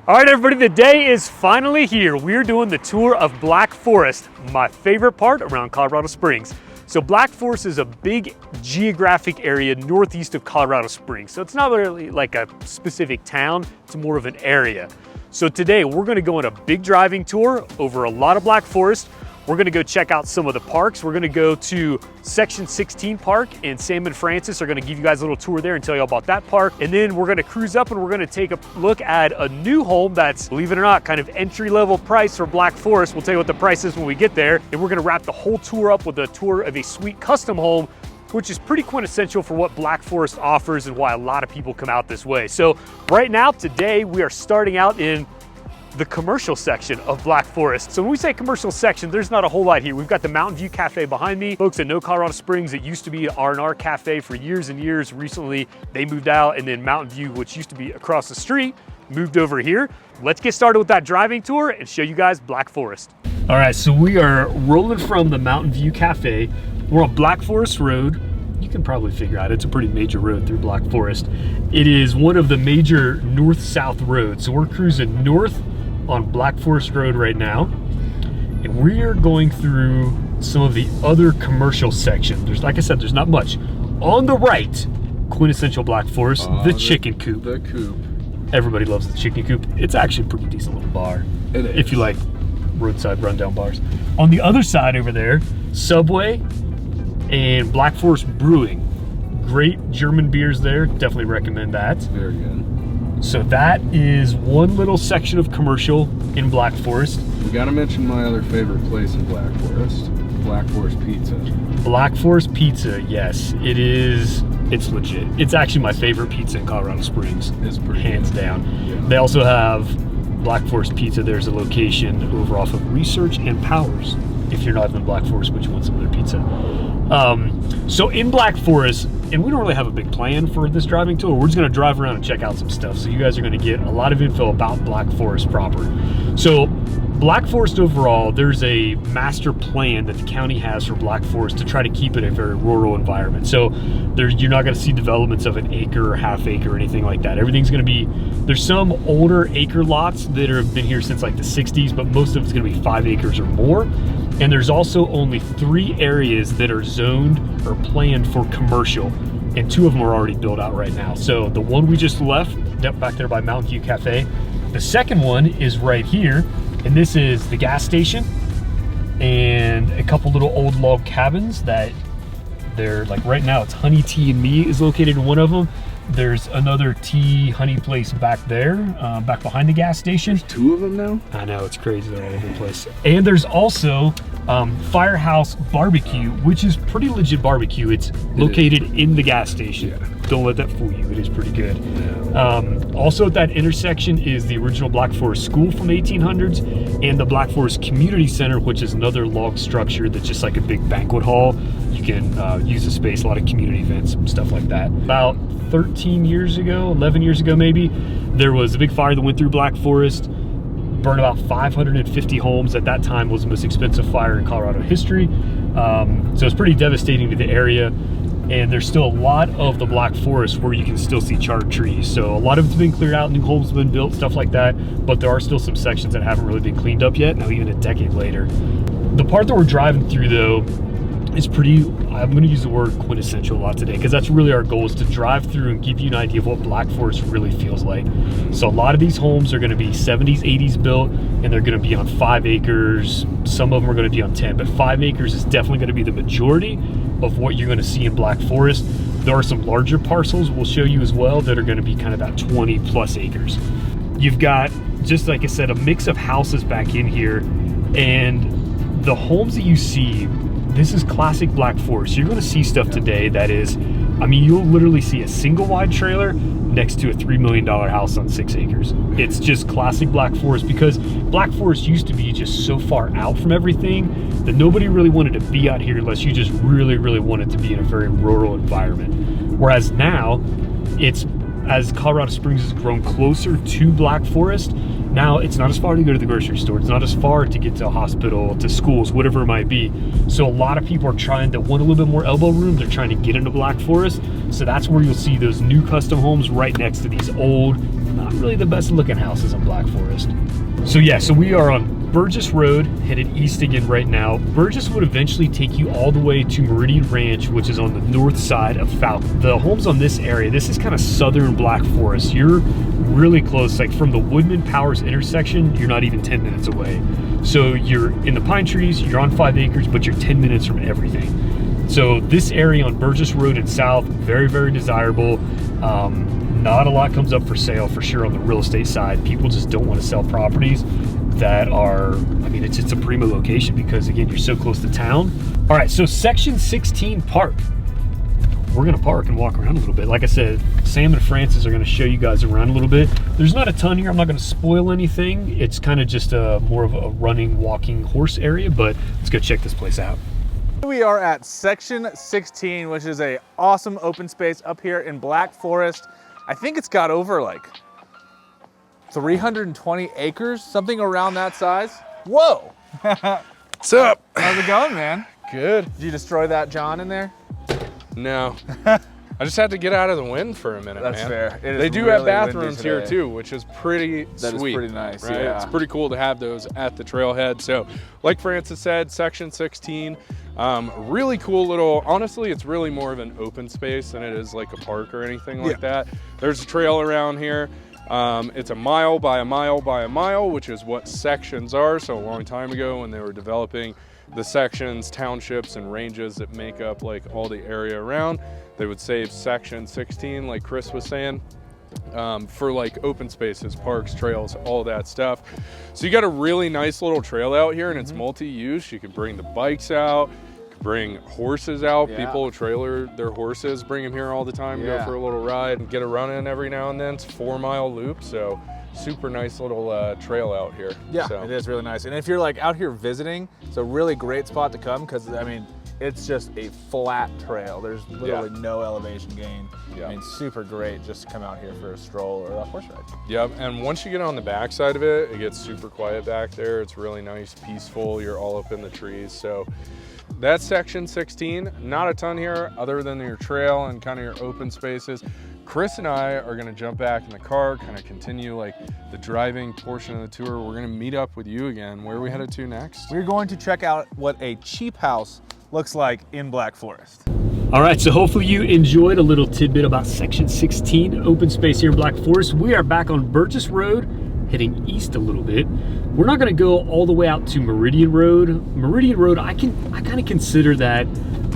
All right, everybody, the day is finally here. We're doing the tour of Black Forest, my favorite part around Colorado Springs. So Black Forest is a big geographic area northeast of Colorado Springs. So it's not really like a specific town, it's more of an area. So today we're gonna go on a big driving tour over a lot of Black Forest. We're gonna go check out some of the parks. We're gonna go to Section 16 Park, and Sam and Francis are gonna give you guys a little tour there and tell you about that park. And then we're gonna cruise up and we're gonna take a look at a new home that's, believe it or not, kind of entry-level price for Black Forest. We'll tell you what the price is when we get there. And we're gonna wrap the whole tour up with a tour of a sweet custom home, which is pretty quintessential for what Black Forest offers and why a lot of people come out this way. So right now, today, we are starting out in the commercial section of Black Forest. So when we say commercial section, there's not a whole lot here. We've got the Mountain View Cafe behind me. Folks that know Colorado Springs, it used to be an R&R cafe for years and years. Recently, they moved out, and then Mountain View, which used to be across the street, moved over here. Let's get started with that driving tour and show you guys Black Forest. All right, so we are rolling from the Mountain View Cafe. We're on Black Forest Road. You can probably figure out it's a pretty major road through Black Forest. It is one of the major north-south roads. So we're cruising north on Black Forest Road right now, and we're going through some of the other commercial section. There's, like I said, there's not much. On the right, quintessential Black Forest, the chicken coop. The coop. Everybody loves the chicken coop. It's actually a pretty decent little bar. It is. If you like roadside rundown bars. On the other side over there, Subway and Black Forest Brewing. Great German beers there. Definitely recommend that. Very good. So that is one little section of commercial in Black Forest. We gotta mention my other favorite place in Black Forest, Black Forest Pizza. Black Forest Pizza, yes, it is. It's legit. It's actually my favorite pizza in Colorado Springs. It's pretty hands good. down. Yeah. They also have Black Forest Pizza. There's a location over off of Research and Powers. If you're not in Black Forest, but you want some of their pizza. So in Black Forest, and we don't really have a big plan for this driving tour. We're just gonna drive around and check out some stuff. So you guys are gonna get a lot of info about Black Forest proper. So Black Forest overall, there's a master plan that the county has for Black Forest to try to keep it a very rural environment. So you're not gonna see developments of an acre or half acre or anything like that. Everything's gonna be, there's some older acre lots that have been here since like the 60s, but most of it's gonna be 5 acres or more. And there's also only 3 areas that are zoned or planned for commercial, and 2 of them are already built out right now. So the one we just left, back there by Mountain View Cafe. The second one is right here, and this is the gas station and a couple little old log cabins that they're like, right now it's Honey Tea and Me is located in one of them. There's another tea honey place back there, back behind the gas station. There's 2 of them now? I know, it's crazy, they're all over the place. And there's also Firehouse Barbecue, which is pretty legit barbecue. It's located in the gas station. Yeah. Don't let that fool you, it is pretty good. Yeah. Also at that intersection is the original Black Forest School from the 1800s and the Black Forest Community Center, which is another log structure that's just like a big banquet hall. You can use the space, a lot of community events, stuff like that. About 13 years ago, 11 years ago maybe, there was a big fire that went through Black Forest, burned about 550 homes. At that time was the most expensive fire in Colorado history. So it's pretty devastating to the area. And there's still a lot of the Black Forest where you can still see charred trees. So a lot of it's been cleared out, new homes have been built, stuff like that. But there are still some sections that haven't really been cleaned up yet, now even a decade later. The part that we're driving through though, is pretty, I'm going to use the word quintessential a lot today, because that's really our goal, is to drive through and give you an idea of what Black Forest really feels like. So a lot of these homes are going to be 70s, 80s built, and they're going to be on 5 acres. Some of them are going to be on 10, but 5 acres is definitely going to be the majority of what you're going to see in Black Forest. There are some larger parcels we'll show you as well that are going to be kind of that 20 plus acres. You've got, just like I said, a mix of houses back in here, and the homes that you see, this is classic Black Forest. You're going to see stuff today that is, I mean, you'll literally see a single wide trailer next to a $3 million house on 6 acres. It's just classic Black Forest, because Black Forest used to be just so far out from everything that nobody really wanted to be out here unless you just really, really wanted to be in a very rural environment. Whereas now, it's, as Colorado Springs has grown closer to Black Forest, now it's not as far to go to the grocery store. It's not as far to get to a hospital, to schools, whatever it might be. So a lot of people are trying to want a little bit more elbow room. They're trying to get into Black Forest. So that's where you'll see those new custom homes right next to these old not really the best looking houses in Black Forest. So yeah, so we are on Burgess Road, headed east again right now. Burgess would eventually take you all the way to Meridian Ranch, which is on the north side of Falcon. The homes on this area, this is kind of southern Black Forest. You're really close, like from the Woodland Powers intersection, you're not even 10 minutes away. So you're in the pine trees, you're on 5 acres, but you're 10 minutes from everything. So this area on Burgess Road and south, very, very desirable. Not a lot comes up for sale for sure on the real estate side. People just don't want to sell properties that are, I mean, it's a primo location because again, you're so close to town. All right, so section 16 park. We're gonna park and walk around a little bit. Like I said, Sam and Francis are gonna show you guys around a little bit. There's not a ton here. I'm not gonna spoil anything. It's kind of just more of a running, walking horse area, but let's go check this place out. We are at section 16, which is a awesome open space up here in Black Forest. I think it's got over like 320 acres, something around that size. Whoa! What's up? How's it going, man? Good. Did you destroy that John in there? No. I just had to get out of the wind for a minute, That's man. fair. It is They do really have bathrooms windy here today. too, which is pretty That is sweet. pretty nice, right? yeah. It's pretty cool to have those at the trailhead. So, like Francis said, section 16, really cool little, honestly, it's really more of an open space than it is like a park or anything like that. There's a trail around here. It's a mile by a mile by a mile, which is what sections are. So a long time ago when they were developing the sections, townships, and ranges that make up like all the area around, they would save section 16, like Chris was saying, for like open spaces, parks, trails, all that stuff. So you got a really nice little trail out here, and it's multi-use. You can bring the bikes out, you can bring horses out. People trailer their horses, bring them here all the time, go for a little ride and get a run in every now and then. It's a 4-mile loop, so super nice little trail out here. Yeah, so. It is really nice. And if you're like out here visiting, it's a really great spot to come because I mean, it's just a flat trail. There's literally no elevation gain. I mean, super great just to come out here for a stroll or a horse ride. Yep, and once you get on the back side of it, it gets super quiet back there. It's really nice, peaceful. You're all up in the trees. So that's section 16. Not a ton here other than your trail and kind of your open spaces. Chris and I are gonna jump back in the car, kind of continue like the driving portion of the tour. We're gonna meet up with you again. Where are we headed to next? We're going to check out what a cheap house looks like in Black Forest. All right, so hopefully you enjoyed a little tidbit about section 16 open space here in Black Forest. We are back on Burgess Road, heading east a little bit. We're not gonna go all the way out to Meridian Road. Meridian Road, I kind of consider that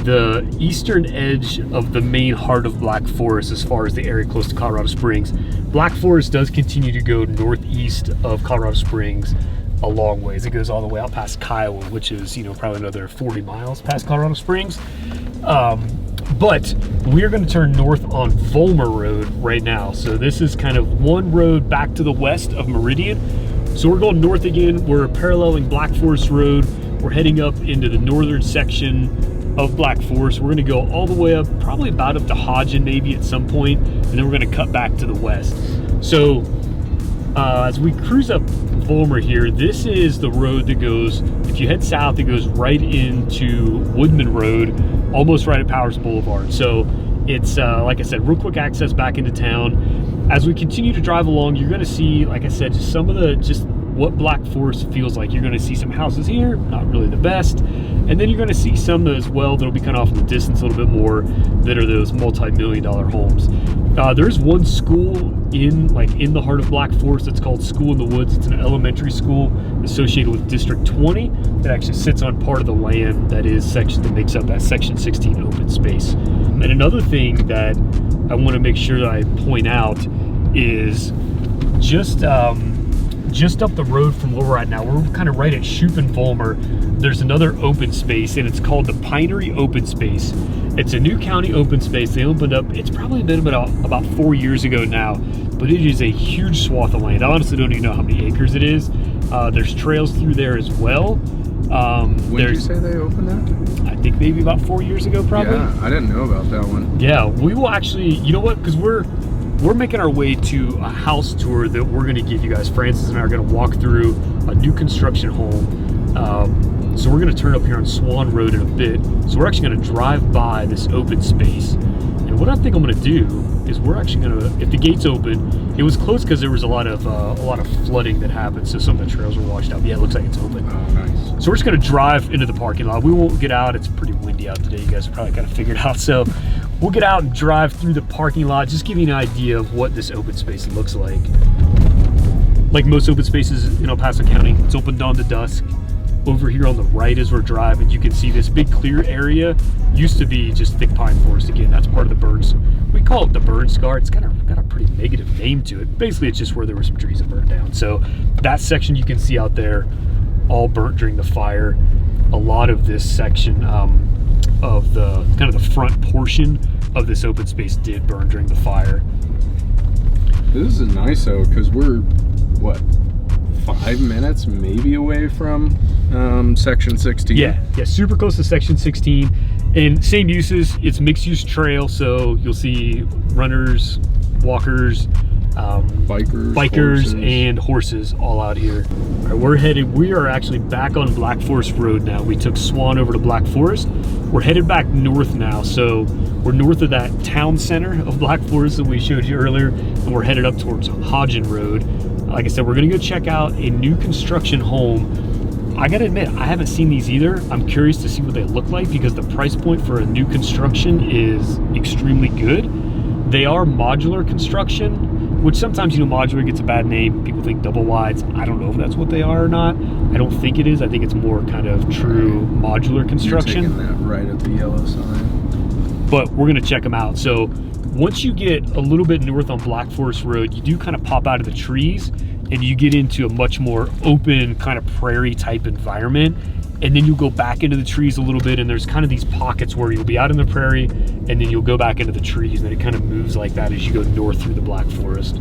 the eastern edge of the main heart of Black Forest as far as the area close to Colorado Springs. Black Forest does continue to go northeast of Colorado Springs a long ways. It goes all the way out past Kiowa, which is, you know, probably another 40 miles past Colorado Springs. But we're going to turn north on Vollmer Road right now. So this is kind of one road back to the west of Meridian. So we're going north again. We're paralleling Black Forest Road. We're heading up into the northern section of Black Forest. We're going to go all the way up, probably about up to Hodgen maybe at some point, and then we're going to cut back to the west. So as we cruise up Vollmer here, this is the road that goes, if you head south, it goes right into Woodman Road, almost right at Powers Boulevard. So it's, like I said, real quick access back into town. As we continue to drive along, you're gonna see, like I said, just some of the, just what Black Forest feels like. You're gonna see some houses here, not really the best. And then you're gonna see some as well that'll be kind of off in the distance a little bit more, that are those multi-million-dollar homes. There's one school in the heart of Black Forest. It's called School in the Woods. It's an elementary school associated with District 20 that actually sits on part of the land that makes up that section 16 open space. And another thing that I want to make sure that I point out is just up the road from where we're at now, we're kind of right at Shoup and Vollmer. There's another open space, and it's called the Pinery Open Space. It's a new county open space. They opened up, it's probably been about 4 years ago now, but it is a huge swath of land. I honestly don't even know how many acres it is. There's trails through there as well. When did you say they opened that? I think maybe about 4 years ago, probably. Yeah, I didn't know about that one. Yeah, we will actually, you know what, because we're making our way to a house tour that we're going to give you guys. Francis and I are going to walk through a new construction home. So we're going to turn up here on Swan Road in a bit. So we're actually going to drive by this open space. And what I think I'm going to do is we're actually gonna, if the gate's open, it was closed because there was a lot of flooding that happened, so some of the trails were washed out. Yeah, it looks like it's open. Oh, nice. So we're just gonna drive into the parking lot. We won't get out. It's pretty windy out today. You guys probably kind of figured out. So we'll get out and drive through the parking lot, just give you an idea of what this open space looks like. Like most open spaces in El Paso County, it's open dawn to dusk. Over here on the right as we're driving, you can see this big clear area used to be just thick pine forest. Again, that's part of the burns. We call it the burn scar. It's got a pretty negative name to it. Basically, it's just where there were some trees that burned down. So that section you can see out there, all burnt during the fire. A lot of this section of the kind of the front portion of this open space did burn during the fire. This is nice though, because we're what, 5 minutes maybe away from section 16. Yeah, super close to section 16. And same uses, it's mixed use trail, so you'll see runners, walkers, bikers horses. And horses all out here. All right, we are actually back on Black Forest Road now. We took Swan over to Black Forest. We're headed back north now, so we're north of that town center of Black Forest that we showed you earlier, and we're headed up towards Hodgen Road. Like I said, we're gonna go check out a new construction home. I gotta admit, I haven't seen these either. I'm curious to see what they look like because the price point for a new construction is extremely good. They are modular construction, which sometimes, modular gets a bad name. People think double wides. I don't know if that's what they are or not. I don't think it is. I think it's more kind of true modular construction. You're taking that right at the yellow sign. But we're gonna check them out. So once you get a little bit north on Black Forest Road, you do kind of pop out of the trees and you get into a much more open kind of prairie type environment. And then you'll go back into the trees a little bit, and there's kind of these pockets where you'll be out in the prairie and then you'll go back into the trees, and then it kind of moves like that as you go north through the Black Forest.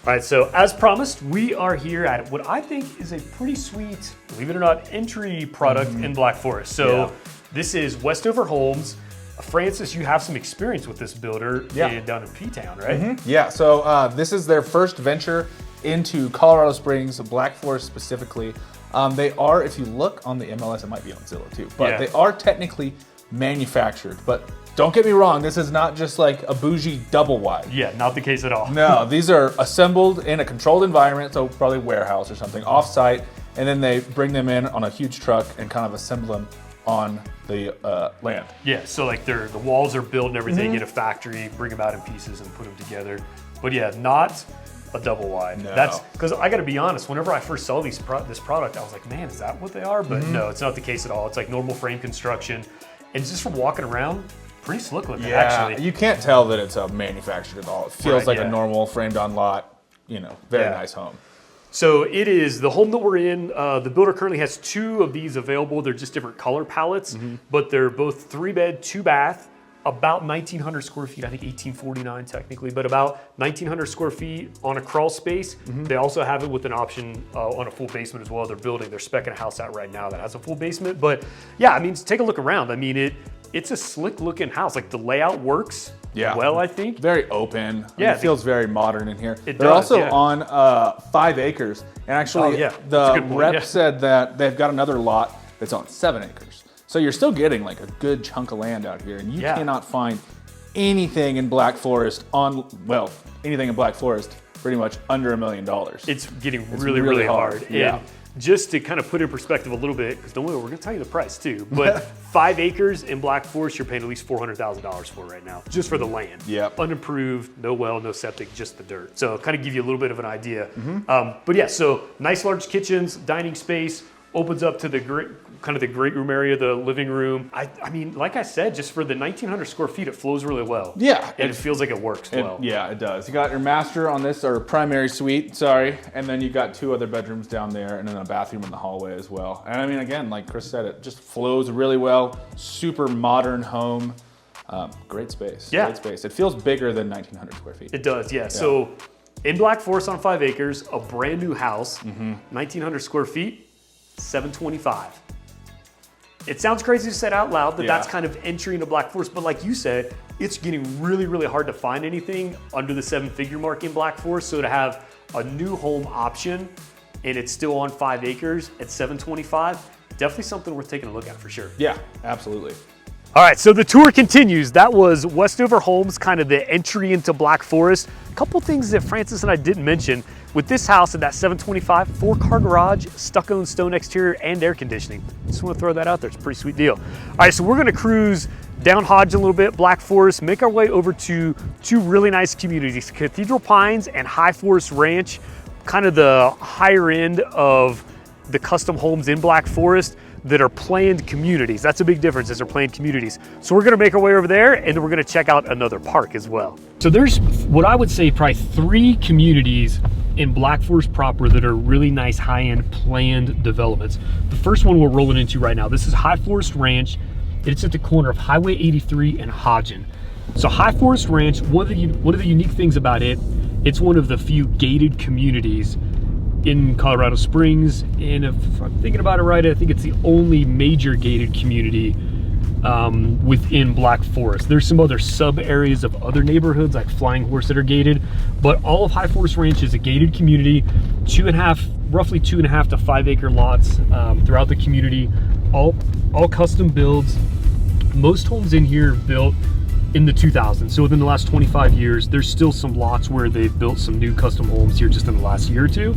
All right, so as promised, we are here at what I think is a pretty sweet, believe it or not, entry product in Black Forest. So this is Westover Homes. Francis, you have some experience with this builder down in P-Town, right? Yeah, so this is their first venture into Colorado Springs, Black Forest specifically. They are, if you look on the MLS, it might be on Zillow too, but they are technically manufactured. But don't get me wrong, this is not just like a bougie double wide. Yeah, not the case at all. No, these are assembled in a controlled environment, so probably warehouse or something, off-site, and then they bring them in on a huge truck and kind of assemble them on the land. Yeah, so like the walls are built and everything in a factory, bring them out in pieces and put them together. But yeah, not a double wide. No. That's because I got to be honest. Whenever I first saw this product, I was like, man, is that what they are? But no, it's not the case at all. It's like normal frame construction, and just from walking around, pretty slick looking. Actually, you can't tell that it's manufactured at all. It feels like a normal framed on lot, very nice home. So it is the home that we're in. The builder currently has 2 of these available. They're just different color palettes, but they're both 3-bed, 2-bath, about 1,900 square feet. I think 1,849 technically, but about 1,900 square feet on a crawl space. They also have it with an option on a full basement as well. They're specking a house out right now that has a full basement. But yeah, I mean, take a look around. I mean, it's a slick looking house. Like the layout works well, I think. Very open. Yeah, it feels very modern in here. They're also on 5 acres. And actually, the rep said that they've got another lot that's on 7 acres. So you're still getting like a good chunk of land out here. And you cannot find anything in Black Forest anything in Black Forest pretty much under $1 million. It's getting really hard. Yeah. And just to kind of put in perspective a little bit, because don't worry, we're going to tell you the price too, but 5 acres in Black Forest, you're paying at least $400,000 for right now, just for the land. Yep. Unimproved, no well, no septic, just the dirt. So kind of give you a little bit of an idea. But yeah, so nice large kitchens, dining space, opens up to the great room area, the living room. I mean, like I said, just for the 1,900 square feet, it flows really well. Yeah. And it feels like it works well. Yeah, it does. You got your master on this, or primary suite, and then you got 2 other bedrooms down there, and then a bathroom in the hallway as well. And I mean, again, like Chris said, it just flows really well. Super modern home. Great space. Yeah. Great space. It feels bigger than 1,900 square feet. It does, yeah. So in Black Forest on 5 acres, a brand new house, 1,900 square feet, $725. It sounds crazy to say it out loud, but that's kind of entry into Black Forest. But like you said, it's getting really hard to find anything under the 7-figure mark in Black Forest. So to have a new home option and it's still on 5 acres at $725, definitely something worth taking a look at for sure. Yeah, absolutely. All right, so the tour continues. That was Westover Homes, kind of the entry into Black Forest. A couple things that Francis and I didn't mention. With this house at that $725, 4-car garage, stucco and stone exterior, and air conditioning. Just want to throw that out there. It's a pretty sweet deal. All right, so we're going to cruise down Hodge a little bit, Black Forest, make our way over to 2 really nice communities, Cathedral Pines and High Forest Ranch, kind of the higher end of the custom homes in Black Forest that are planned communities. That's a big difference, is they're planned communities. So we're gonna make our way over there, and then we're gonna check out another park as well. So there's what I would say probably 3 communities in Black Forest proper that are really nice high-end planned developments. The first one we're rolling into right now, this is High Forest Ranch. It's at the corner of Highway 83 and Hodgen. So High Forest Ranch, one of the unique things about it, it's one of the few gated communities in Colorado Springs, and if I'm thinking about it right, I think it's the only major gated community within Black Forest. There's some other sub areas of other neighborhoods like Flying Horse that are gated, but all of High Forest Ranch is a gated community, roughly 2.5 to 5 acre lots throughout the community, all custom builds. Most homes in here built in the 2000s, so within the last 25 years. There's still some lots where they've built some new custom homes here just in the last year or two.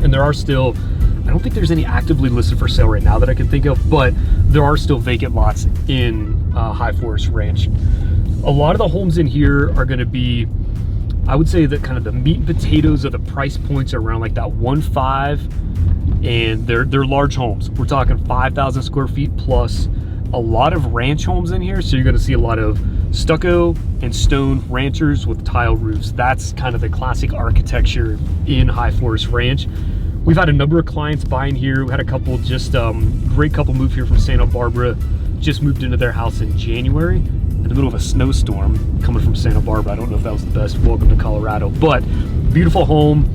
And there are still, I don't think there's any actively listed for sale right now that I can think of, but there are still vacant lots in High Forest Ranch. A lot of the homes in here are gonna be, I would say that kind of the meat and potatoes of the price points are around like that 1.5, and they're large homes. We're talking 5,000 square feet plus. A lot of ranch homes in here, so you're gonna see a lot of stucco and stone ranchers with tile roofs. That's kind of the classic architecture in High Forest Ranch. We've had a number of clients buying here. We had a couple, just great couple move here from Santa Barbara, just moved into their house in January in the middle of a snowstorm coming from Santa Barbara. I don't know if that was the best welcome to Colorado, but beautiful home.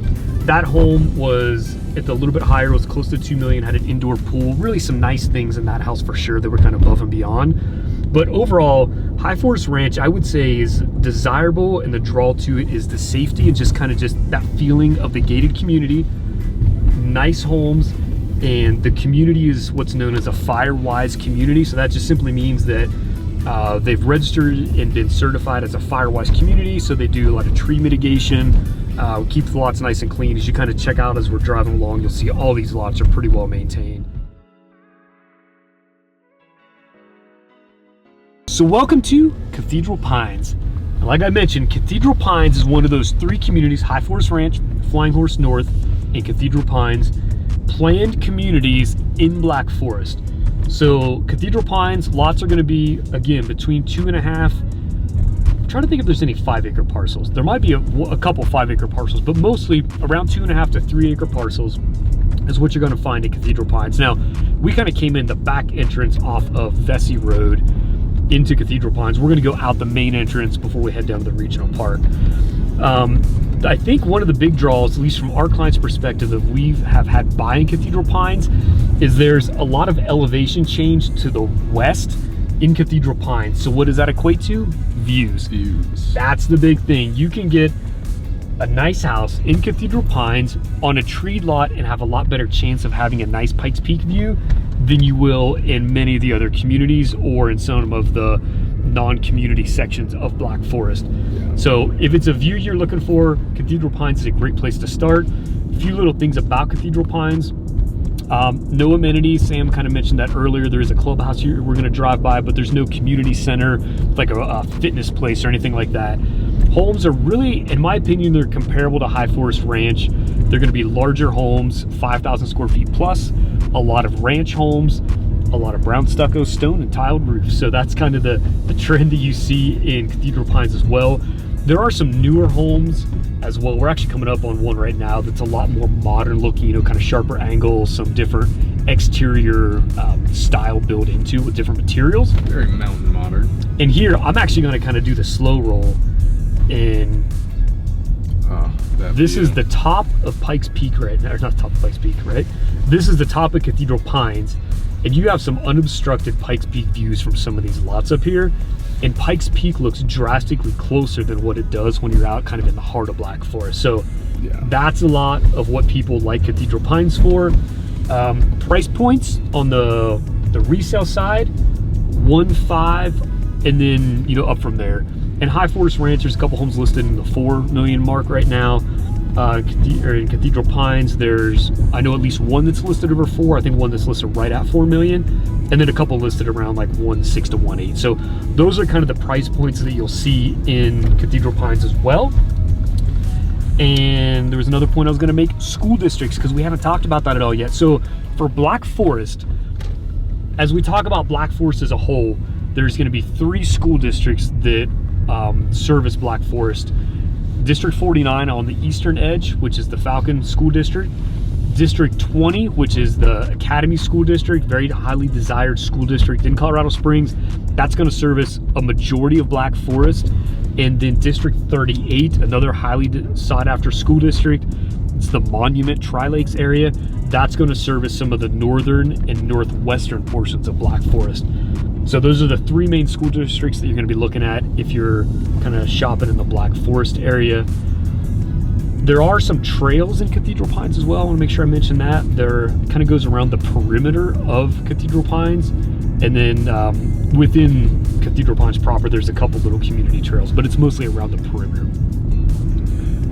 That home was at the little bit higher, was close to 2 million, had an indoor pool, really some nice things in that house for sure that were kind of above and beyond. But overall, High Forest Ranch, I would say, is desirable, and the draw to it is the safety and just that feeling of the gated community, nice homes, and the community is what's known as a fire-wise community. So that just simply means that they've registered and been certified as a fire-wise community. So they do a lot of tree mitigation, keep the lots nice and clean. As you kind of check out as we're driving along, you'll see all these lots are pretty well maintained. So welcome to Cathedral Pines. And like I mentioned, Cathedral Pines is one of those 3 communities, High Forest Ranch, Flying Horse North, and Cathedral Pines, planned communities in Black Forest. So Cathedral Pines, lots are gonna be, again, between 2.5, I'm trying to think if there's any 5 acre parcels. There might be a couple 5 acre parcels, but mostly around 2.5 to 3 acre parcels is what you're gonna find at Cathedral Pines. Now, we kind of came in the back entrance off of Vesey Road into Cathedral Pines. We're gonna go out the main entrance before we head down to the regional park. I think one of the big draws, at least from our client's perspective, that we have had buying Cathedral Pines is there's a lot of elevation change to the west in Cathedral Pines. So what does that equate to? Views. That's the big thing. You can get a nice house in Cathedral Pines on a treed lot and have a lot better chance of having a nice Pikes Peak view than you will in many of the other communities or in some of the non-community sections of Black Forest. Yeah. So if it's a view you're looking for, Cathedral Pines is a great place to start. A few little things about Cathedral Pines. No amenities. Sam kind of mentioned that earlier. There is a clubhouse here we're going to drive by, but there's no community center like a fitness place or anything like that. Homes are really, in my opinion, they're comparable to High Forest Ranch. They're going to be larger homes, 5,000 square feet plus, a lot of ranch homes, a lot of brown stucco, stone, and tiled roofs. So that's kind of the trend that you see in Cathedral Pines as well. There are some newer homes as well. We're actually coming up on one right now that's a lot more modern looking, you know, kind of sharper angles, some different exterior style built into it with different materials. Very mountain modern. And here, I'm actually going to kind of do the slow roll. And this is the top of Pikes Peak right now, or not top of Pikes Peak, right? This is the top of Cathedral Pines, and you have some unobstructed Pikes Peak views from some of these lots up here. And Pikes Peak looks drastically closer than what it does when you're out kind of in the heart of Black Forest. So Yeah. That's a lot of what people like Cathedral Pines for. Price points on the resale side, 1.5, and then, you know, up from there. And High Forest Ranch, there's a couple homes listed in the 4 million mark right now. In Cathedral Pines, I know at least one that's listed over 4. I think one that's listed right at 4 million, and then a couple listed around like 1.6 to 1.8. So those are kind of the price points that you'll see in Cathedral Pines as well. And there was another point I was going to make: school districts, because we haven't talked about that at all yet. So for Black Forest, as we talk about Black Forest as a whole, there's going to be 3 school districts that service Black Forest. District 49 on the eastern edge, which is the Falcon School District. District 20, which is the Academy School District, very highly desired school district in Colorado Springs. That's going to service a majority of Black Forest. And then District 38, another highly sought after school district. It's the Monument Tri-Lakes area. That's going to service some of the northern and northwestern portions of Black Forest. So those are the 3 main school districts that you're going to be looking at if you're kind of shopping in the Black Forest area. There are some trails in Cathedral Pines as well. I want to make sure I mention that. There kind of goes around the perimeter of Cathedral Pines. And then within Cathedral Pines proper, there's a couple little community trails, but it's mostly around the perimeter.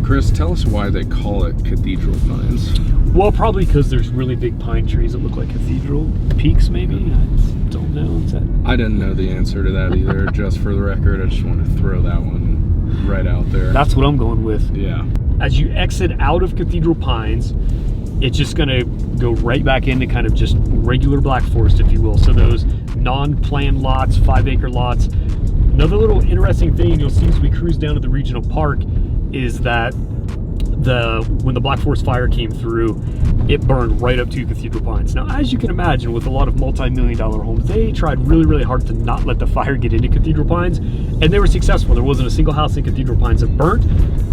Chris, tell us why they call it Cathedral Pines. Well, probably because there's really big pine trees that look like cathedral peaks, maybe. I don't know. I didn't know the answer to that either. Just for the record, I just want to throw that one right out there. That's what I'm going with. Yeah. As you exit out of Cathedral Pines, it's just going to go right back into kind of just regular Black Forest, if you will. So those non-planned lots, 5-acre lots. Another little interesting thing you'll see as we cruise down to the regional park is that when the Black Forest fire came through, it burned right up to Cathedral Pines. Now, as you can imagine, with a lot of multi-million-dollar homes, they tried really, really hard to not let the fire get into Cathedral Pines, and they were successful. There wasn't a single house in Cathedral Pines that burnt,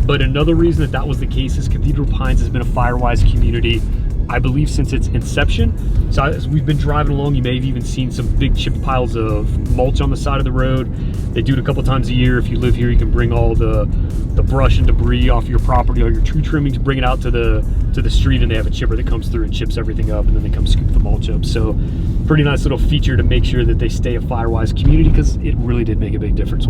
but another reason that was the case is Cathedral Pines has been a fire-wise community, I believe, since its inception. So as we've been driving along, you may have even seen some big chip piles of mulch on the side of the road. They do it a couple times a year. If you live here, you can bring all the brush and debris off your property, all your tree trimmings, bring it out to the street, and they have a chipper that comes through and chips everything up, and then they come scoop the mulch up. So pretty nice little feature to make sure that they stay a fire-wise community, because it really did make a big difference.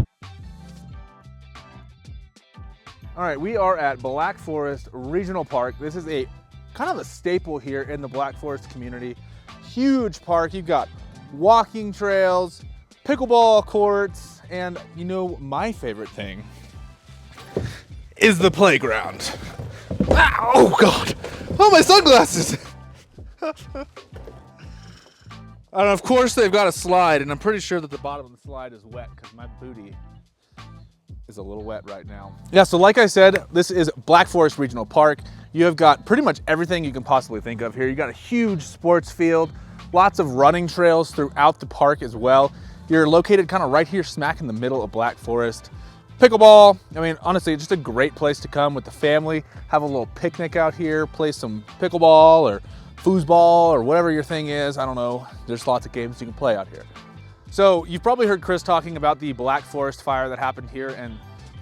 All right, we are at Black Forest Regional Park. This is a kind of a staple here in the Black Forest community. Huge park. You've got walking trails, pickleball courts, and you know, my favorite thing is the playground. Ah, oh God, oh, my sunglasses. And of course they've got a slide, and I'm pretty sure that the bottom of the slide is wet because my booty is a little wet right now. Yeah, so like I said, this is Black Forest Regional Park. You have got pretty much everything you can possibly think of here. You got a huge sports field, lots of running trails throughout the park as well. You're located kind of right here smack in the middle of Black Forest. Pickleball, I mean, honestly, just a great place to come with the family, have a little picnic out here, play some pickleball or foosball or whatever your thing is. I don't know. There's lots of games you can play out here. So you've probably heard Chris talking about the Black Forest fire that happened here in,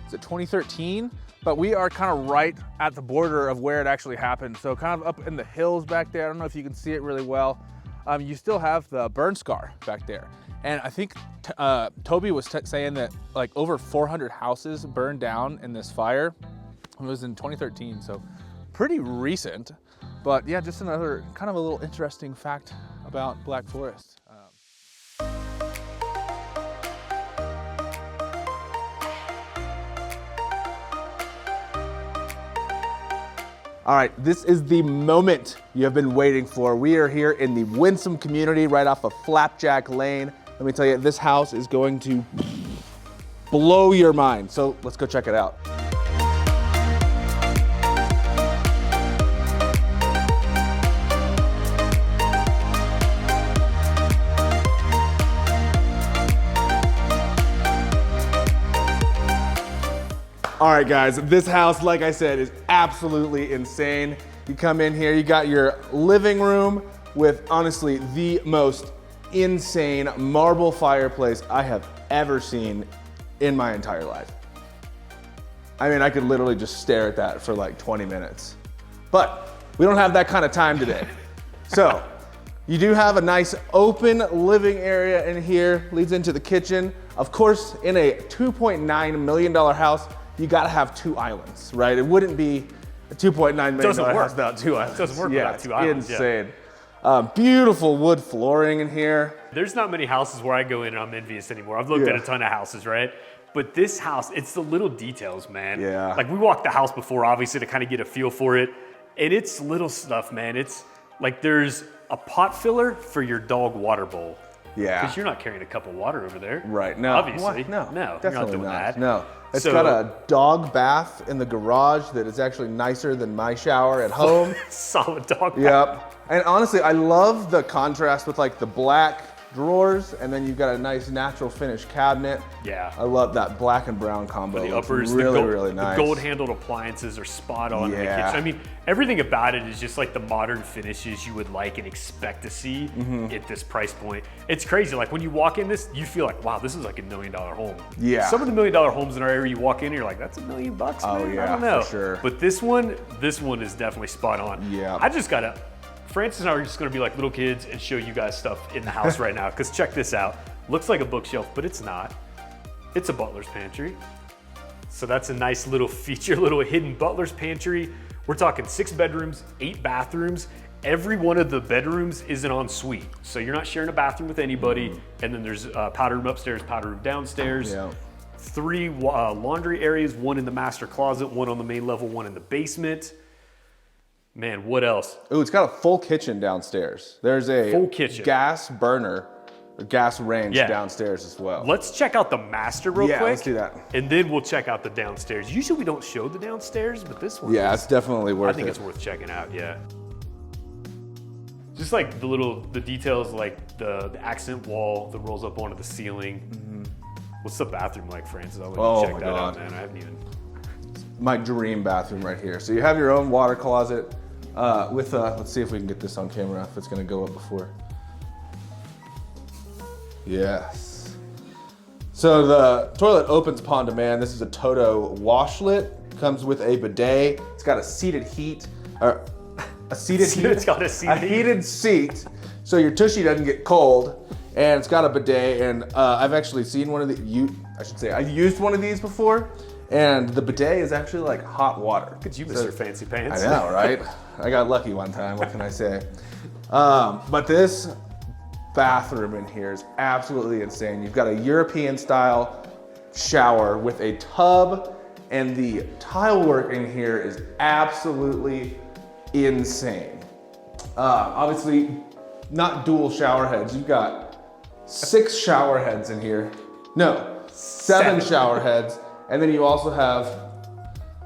is it 2013? But we are kind of right at the border of where it actually happened. So kind of up in the hills back there. I don't know if you can see it really well. You still have the burn scar back there. And I think Toby was saying that like over 400 houses burned down in this fire. It was in 2013, so pretty recent. But yeah, just another kind of a little interesting fact about Black Forest. All right, this is the moment you have been waiting for. We are here in the Winsome community right off of Flapjack Lane. Let me tell you, this house is going to blow your mind. So let's go check it out. All right, guys, this house, like I said, is absolutely insane. You come in here, you got your living room with honestly the most insane marble fireplace I have ever seen in my entire life. I mean, I could literally just stare at that for like 20 minutes. But we don't have that kind of time today. So you do have a nice open living area in here, leads into the kitchen. Of course, in a $2.9 million house, you gotta have 2 islands, right? It wouldn't be a $2.9 million house without 2 islands. It doesn't work without 2 islands. Insane. Beautiful wood flooring in here. There's not many houses where I go in and I'm envious anymore. I've looked at a ton of houses, right? But this house, it's the little details, man. Yeah. Like we walked the house before, obviously, to kind of get a feel for it. And it's little stuff, man. It's like there's a pot filler for your dog water bowl. Yeah. Because you're not carrying a cup of water over there. Right, no. Obviously. What? No, you're definitely not doing that. No. It's So- got a dog bath in the garage that is actually nicer than my shower at home. Solid dog. Yep. And honestly, I love the contrast with like the black drawers, and then you've got a nice natural finish cabinet. Yeah. I love that black and brown combo. The It's uppers, really, the really nice. gold handled appliances are spot on in the Yeah. kitchen. I mean, everything about it is just like the modern finishes you would like and expect to see at this price point. It's crazy. Like when you walk in this, you feel like, wow, this is like $1 million home. Yeah. Some of the $1 million homes in our area, you walk in and you're like, that's $1 million bucks, man. Oh, I yeah, don't know. for sure. But this one is definitely spot on. Yeah. I just gotta, Francis and I are just gonna be like little kids and show you guys stuff in the house right now. Cause check this out. Looks like a bookshelf, but it's not. It's a butler's pantry. So that's a nice little feature, little hidden butler's pantry. We're talking 6 bedrooms, 8 bathrooms. Every one of the bedrooms is an ensuite. So you're not sharing a bathroom with anybody. And then there's a powder room upstairs, powder room downstairs. Yeah. 3 laundry areas, 1 in the master closet, 1 on the main level, 1 in the basement. Man, what else? Ooh, it's got a full kitchen downstairs. There's a Full kitchen. gas burner, a gas range Yeah. downstairs as well. Let's check out the master real quick. Yeah, let's do that. And then we'll check out the downstairs. Usually we don't show the downstairs, but this one Yeah, is- it's definitely worth I think it. it's worth checking out, yeah. Just like the details, like the accent wall that rolls up onto the ceiling. What's the bathroom like, Francis? I'll let you Oh check my that out, God. man. I haven't even. My dream bathroom right here. So you have your own water closet with, let's see if we can get this on camera, if it's gonna go up before. Yes. So the toilet opens upon demand. This is a Toto washlet. Comes with a bidet. It's got a seated heat, or a seated heat. It's got a seated heat. heated seat, so your tushy doesn't get cold. And it's got a bidet, and I've actually seen one of I've used one of these before, and the bidet is actually like hot water. Could you, Mr. Fancy Pants? I know, right? I got lucky one time, what can I say? But this bathroom in here is absolutely insane. You've got a European style shower with a tub, and the tile work in here is absolutely insane. Obviously, not dual shower heads. You've got 6 shower heads in here. No, 7 shower heads. And then you also have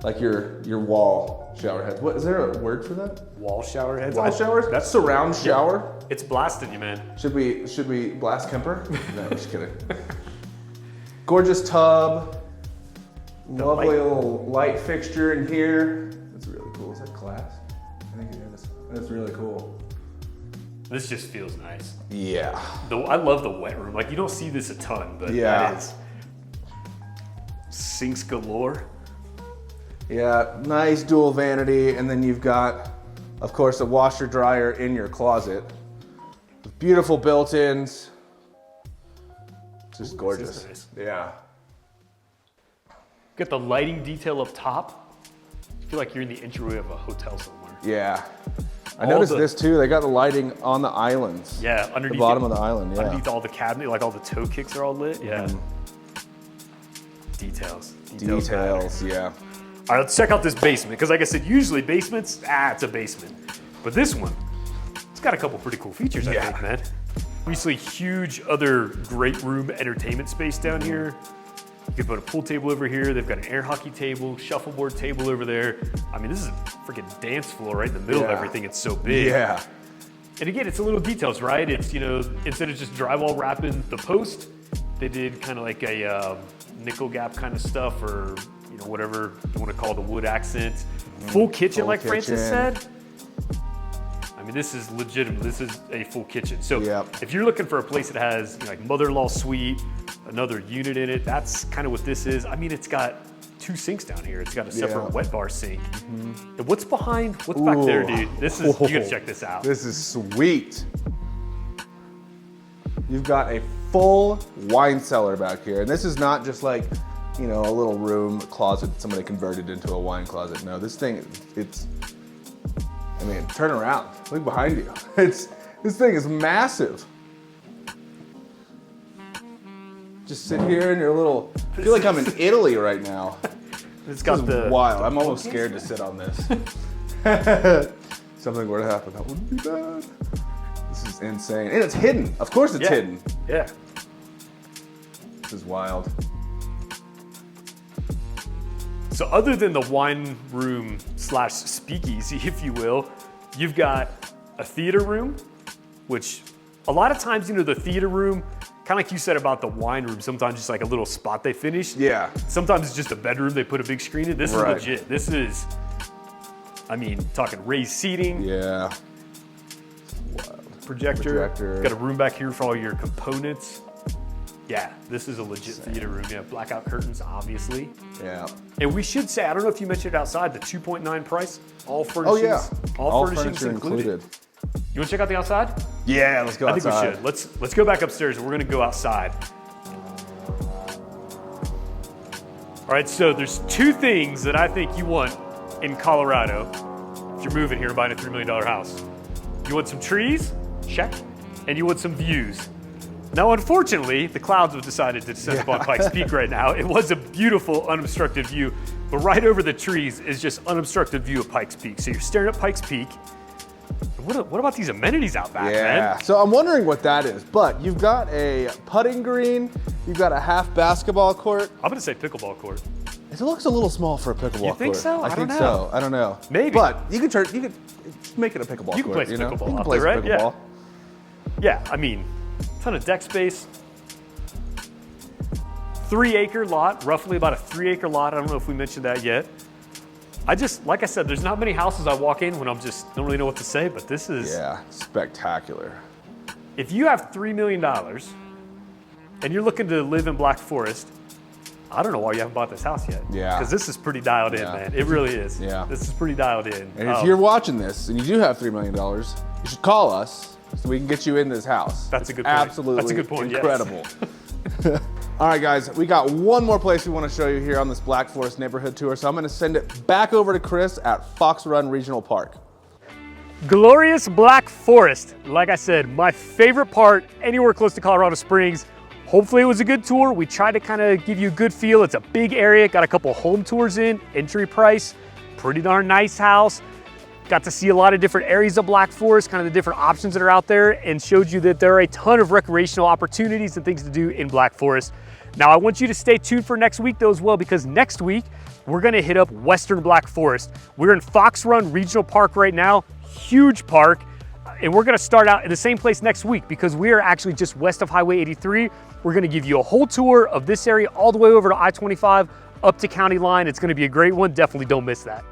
like your wall shower heads. What is there a word for that? Wall shower heads. Wall showers? That's Surround shower? It's blasting you, man. Should we blast Kemper? No, I'm just kidding. Gorgeous tub. Lovely little light fixture in here. That's really cool. Is that glass? I think it is. That's really cool. This just feels nice. Yeah. I love the wet room. Like you don't see this a ton, but Yeah. that is sinks galore. Yeah, nice dual vanity, and then you've got, of course, a washer dryer in your closet. With beautiful built-ins. Just gorgeous. nice. Yeah. Got the lighting detail up top. I feel like you're in the entryway of a hotel somewhere. Yeah. I All noticed the- this too. They got the lighting on the islands. Yeah, underneath The bottom of the island, yeah. Underneath all the cabinet, like all the toe kicks are all lit. Yeah. Details. Details, matter. yeah. All right, let's check out this basement. Because like I said, usually basements, it's a basement. But this one, it's got a couple pretty cool features, I Yeah. think, man. Obviously, huge other great room entertainment space down here. You could put a pool table over here. They've got an air hockey table, shuffleboard table over there. I mean, this is a freaking dance floor right in the middle of Yeah. everything. It's so big. Yeah. And again, it's the little details, right? It's, instead of just drywall wrapping the post, they did kind of like a nickel gap kind of stuff, or whatever you want to call the wood accent. Full kitchen, Full like Francis kitchen. said. I mean, this is legitimate. This is a full kitchen. So Yep. if you're looking for a place that has like mother-in-law suite, another unit in it, that's kind of what this is. I mean, it's got 2 sinks down here. It's got a separate wet bar sink. And what's back there, dude? This is, you gotta check this out. This is sweet. You've got a full wine cellar back here. And this is not just like, you know, a little room, closet somebody converted into a wine closet. No, this thing, I mean, turn around, look behind you. This thing is massive. Just sit here in your little, I feel like I'm in Italy right now. It's got the wild. I'm almost scared to sit on this. Something were to happen, that wouldn't be bad. This is insane. And it's hidden. Of course it's hidden. Yeah. This is wild. So other than the wine room / speakeasy, if you will, you've got a theater room, which a lot of times, you know, the theater room, kind of like you said about the wine room, sometimes it's like a little spot they finish. Yeah. Sometimes it's just a bedroom they put a big screen in. This is legit. This is, I mean, talking raised seating. Yeah. Wild. Projector. Got a room back here for all your components. Yeah, this is a legit theater room. Yeah, blackout curtains, obviously. Yeah. And we should say, I don't know if you mentioned it outside, the 2.9 price, all furnishings. Oh yeah. All furnishings included. You want to check out the outside? Yeah, let's go outside. I think we should. Let's go back upstairs and we're gonna go outside. All right, so there's 2 things that I think you want in Colorado if you're moving here and buying a $3 million house. You want some trees? Check. And you want some views. Now, unfortunately, the clouds have decided to descend upon Pikes Peak right now. It was a beautiful, unobstructed view, but right over the trees is just unobstructed view of Pikes Peak. So you're staring at Pikes Peak. What about these amenities out back, man? So I'm wondering what that is, but you've got a putting green, you've got a half basketball court. I'm gonna say pickleball court. It looks a little small for a pickleball court. You think so? I think so. I don't know. Maybe. But you could make it a pickleball court. You can place you know? pickleball You can out place there, right? pickleball. Yeah, I mean, ton of deck space. 3-acre lot, roughly about a 3-acre lot. I don't know if we mentioned that yet. Like I said, there's not many houses I walk in when don't really know what to say, but this is. Yeah, spectacular. If you have $3 million and you're looking to live in Black Forest, I don't know why you haven't bought this house yet. Yeah. Because this is pretty dialed in, man. It really is. Yeah. This is pretty dialed in. And if you're watching this and you do have $3 million, you should call us so we can get you in this house. That's a good point. Absolutely That's a good point, incredible. Yes. All right, guys, we got one more place we want to show you here on this Black Forest neighborhood tour, so I'm going to send it back over to Chris at Fox Run Regional Park. Glorious Black Forest. Like I said, my favorite part anywhere close to Colorado Springs. Hopefully it was a good tour. We tried to kind of give you a good feel. It's a big area, got a couple home tours in, entry price, pretty darn nice house. Got to see a lot of different areas of Black Forest, kind of the different options that are out there, and showed you that there are a ton of recreational opportunities and things to do in Black Forest. Now, I want you to stay tuned for next week though as well, because next week, we're gonna hit up Western Black Forest. We're in Fox Run Regional Park right now, huge park, and we're gonna start out in the same place next week because we are actually just west of Highway 83. We're gonna give you a whole tour of this area all the way over to I-25 up to County Line. It's gonna be a great one, definitely don't miss that.